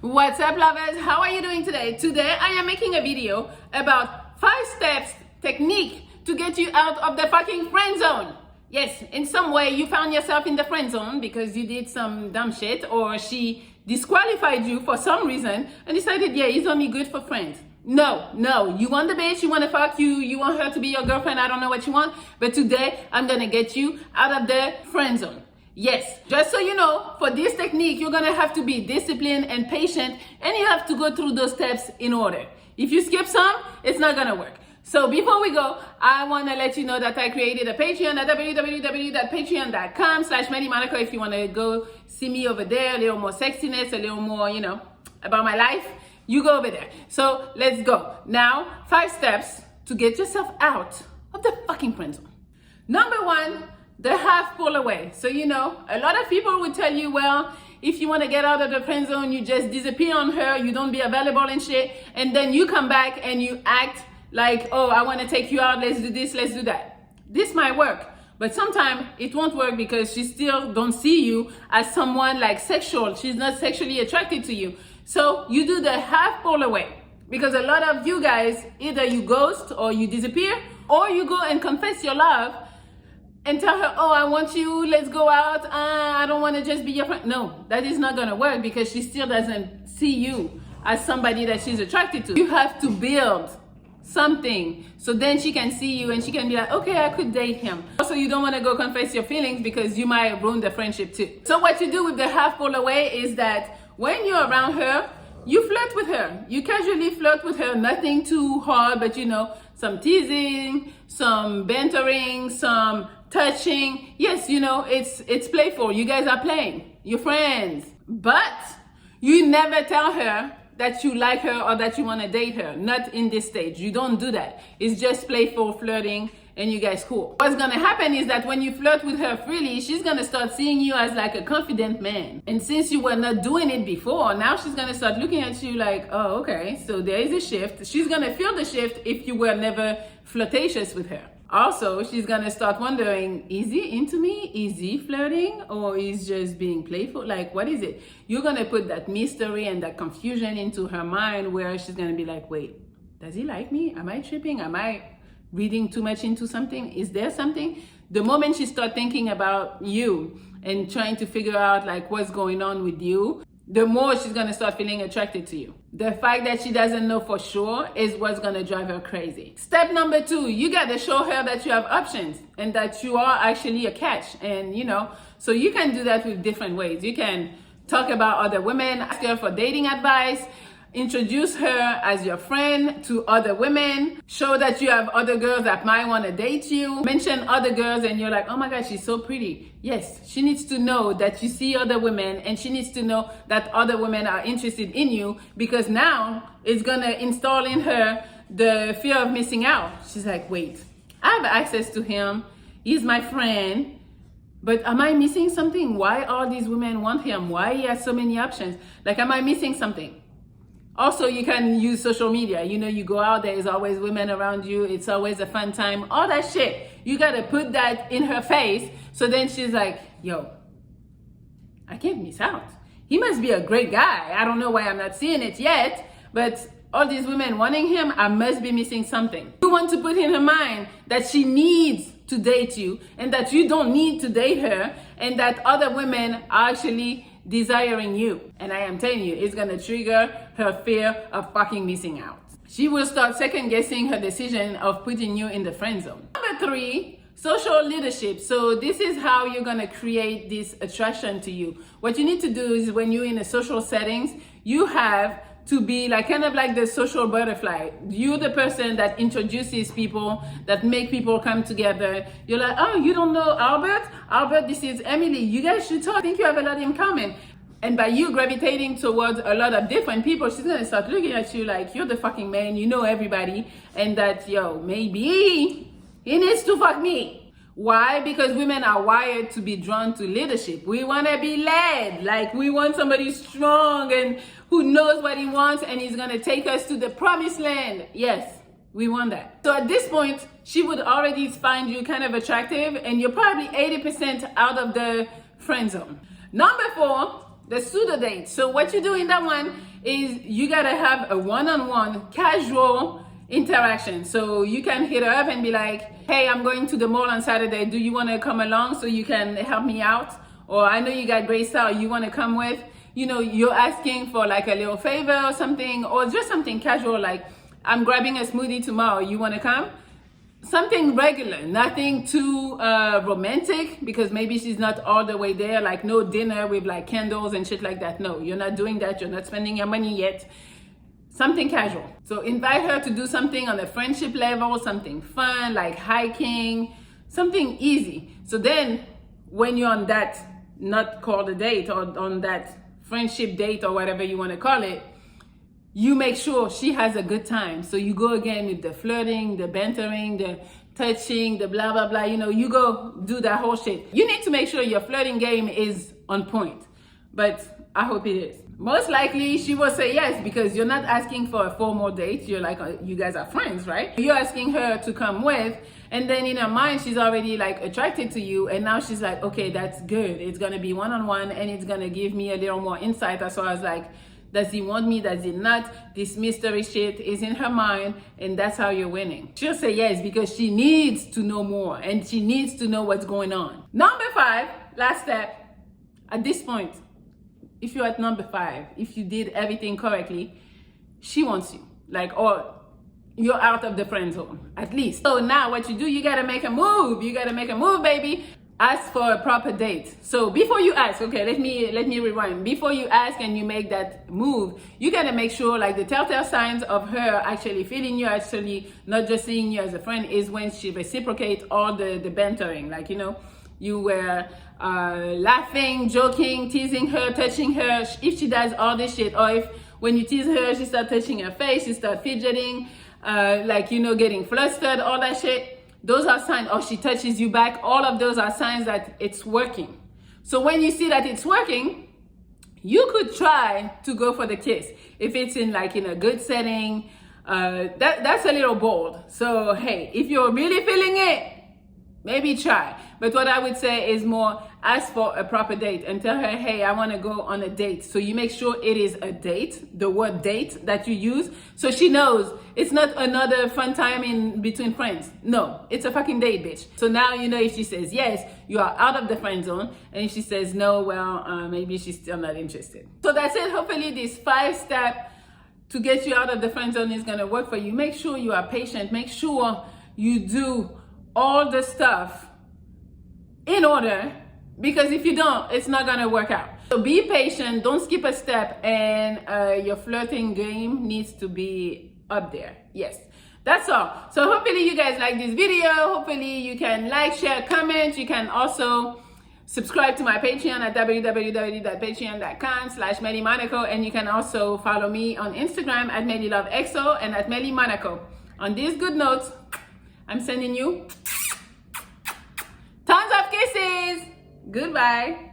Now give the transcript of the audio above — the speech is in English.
What's up, lovers? How are you doing today? Today I am making a video about 5 steps technique to get you out of the fucking friend zone. Yes, in some way you found yourself in the friend zone because you did some dumb shit, or she disqualified you for some reason and decided, yeah, he's only good for friends. No, you want the bitch, you want to fuck you want her to be your girlfriend, I don't know what you want, but today I'm gonna get you out of the friend zone. Yes, just so you know, for this technique, you're gonna have to be disciplined and patient, and you have to go through those steps in order. If you skip some, it's not gonna work. So before we go, I wanna let you know that I created a Patreon at www.patreon.com/Melli Monaco. If you wanna go see me over there, a little more sexiness, a little more, about my life, you go over there. So let's go. Now, 5 steps to get yourself out of the fucking friend zone. Number 1, the half pull away. So, a lot of people would tell you, well, if you want to get out of the friend zone, you just disappear on her, you don't be available and shit, and then you come back and you act like, oh, I want to take you out, let's do this, let's do that. This might work, but sometimes it won't work because she still don't see you as someone like sexual. She's not sexually attracted to you. So you do the half pull away, because a lot of you guys, either you ghost or you disappear, or you go and confess your love and tell her, oh, I want you, let's go out, I don't want to just be your friend. No, that is not going to work because she still doesn't see you as somebody that she's attracted to. You have to build something so then she can see you and she can be like, okay, I could date him. Also, you don't want to go confess your feelings because you might ruin the friendship too. So what you do with the half pull away is that when you're around her, you flirt with her. You casually flirt with her, nothing too hard, but some teasing, some bantering, some touching. Yes, it's playful. You guys are playing. You're friends. But you never tell her that you like her or that you want to date her. Not in this stage. You don't do that. It's just playful flirting and you guys cool. What's going to happen is that when you flirt with her freely, she's going to start seeing you as like a confident man. And since you were not doing it before, now she's going to start looking at you like, oh, okay, so there is a shift. She's going to feel the shift if you were never flirtatious with her. Also, she's going to start wondering, is he into me? Is he flirting? Or is just being playful? Like, what is it? You're going to put that mystery and that confusion into her mind where she's going to be like, wait, does he like me? Am I tripping? Am I reading too much into something? Is there something? The moment she starts thinking about you and trying to figure out like what's going on with you, the more she's going to start feeling attracted to you. The fact that she doesn't know for sure is what's going to drive her crazy. Step number 2, you got to show her that you have options and that you are actually a catch. And, so you can do that with different ways. You can talk about other women, ask her for dating advice, introduce her as your friend to other women, show that you have other girls that might want to date you, mention other girls and you're like, oh my God, she's so pretty. Yes, she needs to know that you see other women and she needs to know that other women are interested in you, because now it's going to install in her the fear of missing out. She's like, wait, I have access to him. He's my friend. But am I missing something? Why all these women want him? Why he has so many options? Like, am I missing something? Also, you can use social media. You go out, there is always women around you. It's always a fun time. All that shit. You got to put that in her face. So then she's like, yo, I can't miss out. He must be a great guy. I don't know why I'm not seeing it yet. But all these women wanting him, I must be missing something. You want to put in her mind that she needs to date you and that you don't need to date her and that other women are actually desiring you. And I am telling you, it's gonna trigger her fear of fucking missing out. She will start second guessing her decision of putting you in the friend zone. Number 3, social leadership. So this is how you're gonna create this attraction to you. What you need to do is when you're in a social settings, you have to be like kind of like the social butterfly. You're the person that introduces people, that make people come together. You're like, oh, you don't know Albert? Albert, this is Emily. You guys should talk. I think you have a lot in common. And by you gravitating towards a lot of different people, she's gonna start looking at you like you're the fucking man, you know everybody, and that, yo, maybe he needs to fuck me. Why? Because women are wired to be drawn to leadership. We want to be led. Like, we want somebody strong and who knows what he wants and he's going to take us to the promised land. Yes, we want that. So at this point, she would already find you kind of attractive and you're probably 80% out of the friend zone. Number 4, the pseudo date. So what you do in that one is you gotta have a one-on-one casual interaction. So you can hit her up and be like, hey, I'm going to the mall on Saturday. Do you want to come along so you can help me out? Or I know you got great style. You want to come with? You know, you're asking for like a little favor or something, or just something casual like, I'm grabbing a smoothie tomorrow. You want to come? Something regular, nothing too romantic, because maybe she's not all the way there, like no dinner with like candles and shit like that. No, you're not doing that. You're not spending your money yet. Something casual. So invite her to do something on a friendship level, something fun, like hiking, something easy. So then when you're on that, not called a date, or on that friendship date or whatever you want to call it, you make sure she has a good time. So you go again with the flirting, the bantering, the touching, the blah, blah, blah. You know, you go do that whole shit. You need to make sure your flirting game is on point. But I hope it is. Most likely she will say yes, because you're not asking for a formal date. You're like, you guys are friends, right? You're asking her to come with, and then in her mind, she's already like attracted to you. And now she's like, okay, that's good. It's going to be one-on-one, and it's going to give me a little more insight as far as like, does he want me? Does he not? This mystery shit is in her mind, and that's how you're winning. She'll say yes because she needs to know more, and she needs to know what's going on. Number 5, last step. At this point, if you're at number 5, if you did everything correctly, she wants you. Like, or you're out of the friend zone, at least. So now what you do, you gotta make a move. You gotta make a move, baby. Ask for a proper date. So before you ask, okay, let me rewind. Before you ask and you make that move, you gotta make sure like the telltale signs of her actually feeling you, actually not just seeing you as a friend, is when she reciprocates all the bantering. Like, you know, you were laughing, joking, teasing her, touching her. If she does all this shit, or if when you tease her, she starts touching her face, she starts fidgeting, like, you know, getting flustered, all that shit. Those are signs. Or she touches you back. All of those are signs that it's working. So when you see that it's working, you could try to go for the kiss. If it's in like in a good setting, that's a little bold. So hey, if you're really feeling it, maybe try. But what I would say is more ask for a proper date and tell her, hey, I want to go on a date. So you make sure it is a date, the word date that you use, so she knows it's not another fun time in between friends. No, it's a fucking date, bitch. So now you know if she says yes, you are out of the friend zone. And if she says no, well, maybe she's still not interested. So that's it. Hopefully this 5-step to get you out of the friend zone is going to work for you. Make sure you are patient. Make sure you do all the stuff in order, because if you don't, it's not gonna work out. So be patient, don't skip a step, and your flirting game needs to be up there. Yes, that's all. So hopefully you guys like this video. Hopefully you can like, share, comment. You can also subscribe to my Patreon at www.patreon.com/Melli Monaco, and you can also follow me on Instagram at MelliLoveXO and at Melli Monaco. On these good notes, I'm sending you tons of kisses. Goodbye.